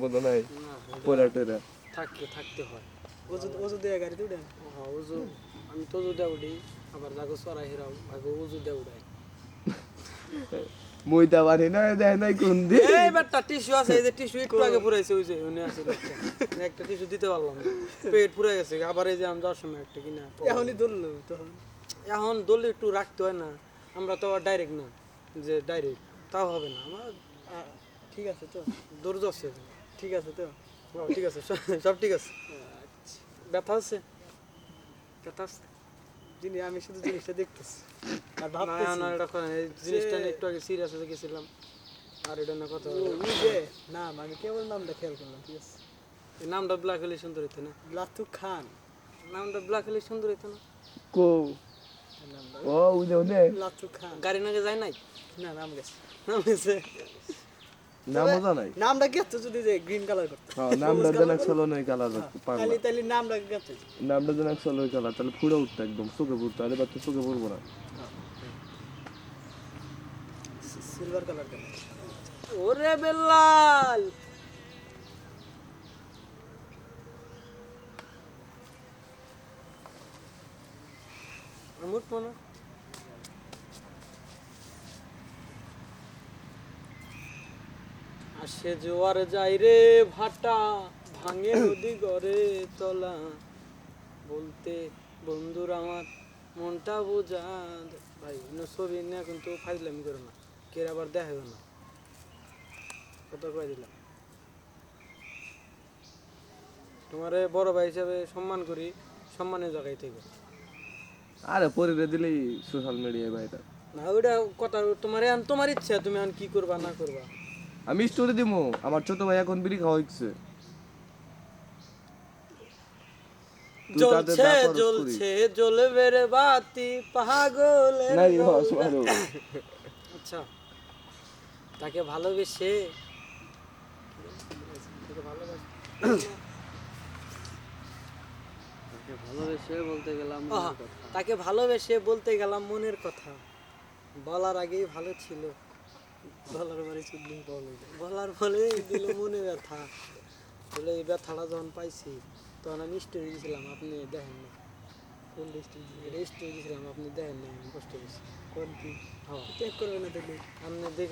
বন্ধ নাই না পয়লা টয়লা থাকতে হয়। ওজু দিয়ে গাড়িতে উঠেন? হ্যাঁ ওজু আমি তো ওজু দেয়া উঠি, আবার যাগো চড়াই হিরাও ভাগে ওজু দেয়া উঠাই। মুইতা বাড়ি না দেয় নাই কোন দিন এই বেটা টিস্যু আছে, এই যে টিস্যু একটু আগে পুরাইছে, ওই যে উনি আছে লোকটা। একটা টিস্যু দিতে পারলাম না, পেট পুরাই গেছে। আবার এই যে আমি যাওয়ার সময় একটা কিনা এখনই ধরলো তখন। এখন দলে একটু রাখতে হয় না, আমরা তো আর ডাইরেক্ট না যে ডাইরেক্ট, তাও হবে না আমার। ঠিক আছে তো? দৌড় আছে, ঠিক আছে তো? ঠিক আছে, সব ঠিক আছে। ব্যথা আছে, ব্যথা আছে। আমি শুধু জিনিসটা দেখতেছি আর না ভাবতেছি। না, এটা করেন, এই জিনিসটা নিয়ে একটু আগে সিরিয়াস হয়ে গেছিলাম, আর এটা না কথা। ওই যে নাম, আমি কেবল নামটা খেয়াল করলাম, ঠিক আছে? এই নামটা ব্ল্যাক হলে সুন্দর হইতো না? লাতু খান নামটা ব্ল্যাক হলে সুন্দর হইতো না? কো এই নামটা। ও উদে উদে লাতু খান। গাড়ি নাকি যায় নাই? না, নাম গেছে। নাম গেছে। নাম মজা নাই নামটা গেছে যদি যে গ্রিন কালার করতে। হ্যাঁ নামটা দেন চলো নই কালার পাগলা তাহলে নামটা গেছে। নামটা দেন চলো নই কালার তাহলে পুরো উঠতে একদম চোখে পড়তো আরে বাচ্চা চোখে পড়বো না সিলভার কালার কেন? ওরে বেলাল, আমি উঠবো না। আসে জোয়ার যাই রে ভাটা, ভাঙে নদী গড়ে তলা, বলতে বন্ধুর আমার মনটা বোঝা। ভাই ছবি নিয়ে কিন্তু ফাইজলামি করো না, কে আবার দেখাবে না, কথা কয়ে দিলাম। তোমারে বড় ভাই হিসাবে সম্মান করি, সম্মানের জায়গায় থেকে। আরে পরিরে দিলেই সোশ্যাল মিডিয়ায় ভাইটা না ওইটা কথা, তোমার ইচ্ছা, তুমি এখন কি করবা না করবা। আমি স্টোরি দিমু আমার ছোট ভাই এখন বিড়ি খাওয়া হচ্ছে জ্বলছে জ্বলছে জ্বলবে রে বাতি পাগলের নাই রং। হস মারো আচ্ছা, তাকে ভালোবেসে তাকে ভালোবেসে বলতে গেলাম মনের কথা, বলার আগেই ভালো ছিল, বলার পরে চুদলি বলার ফলে দিল মনে ব্যথা। বলে এই ব্যথাটা যখন পাইছি তখন আমি স্টোরি দিয়েছিলাম, আপনি দেখেন না। কোন ডিস্ট্রিক্ট? এটা স্টোরি দিয়েছিলাম, আপনি দেখেন না, আমি কষ্ট পেয়েছি। কোন কি? হ্যাঁ চেক করবে না দেখলে? আপনি দেখে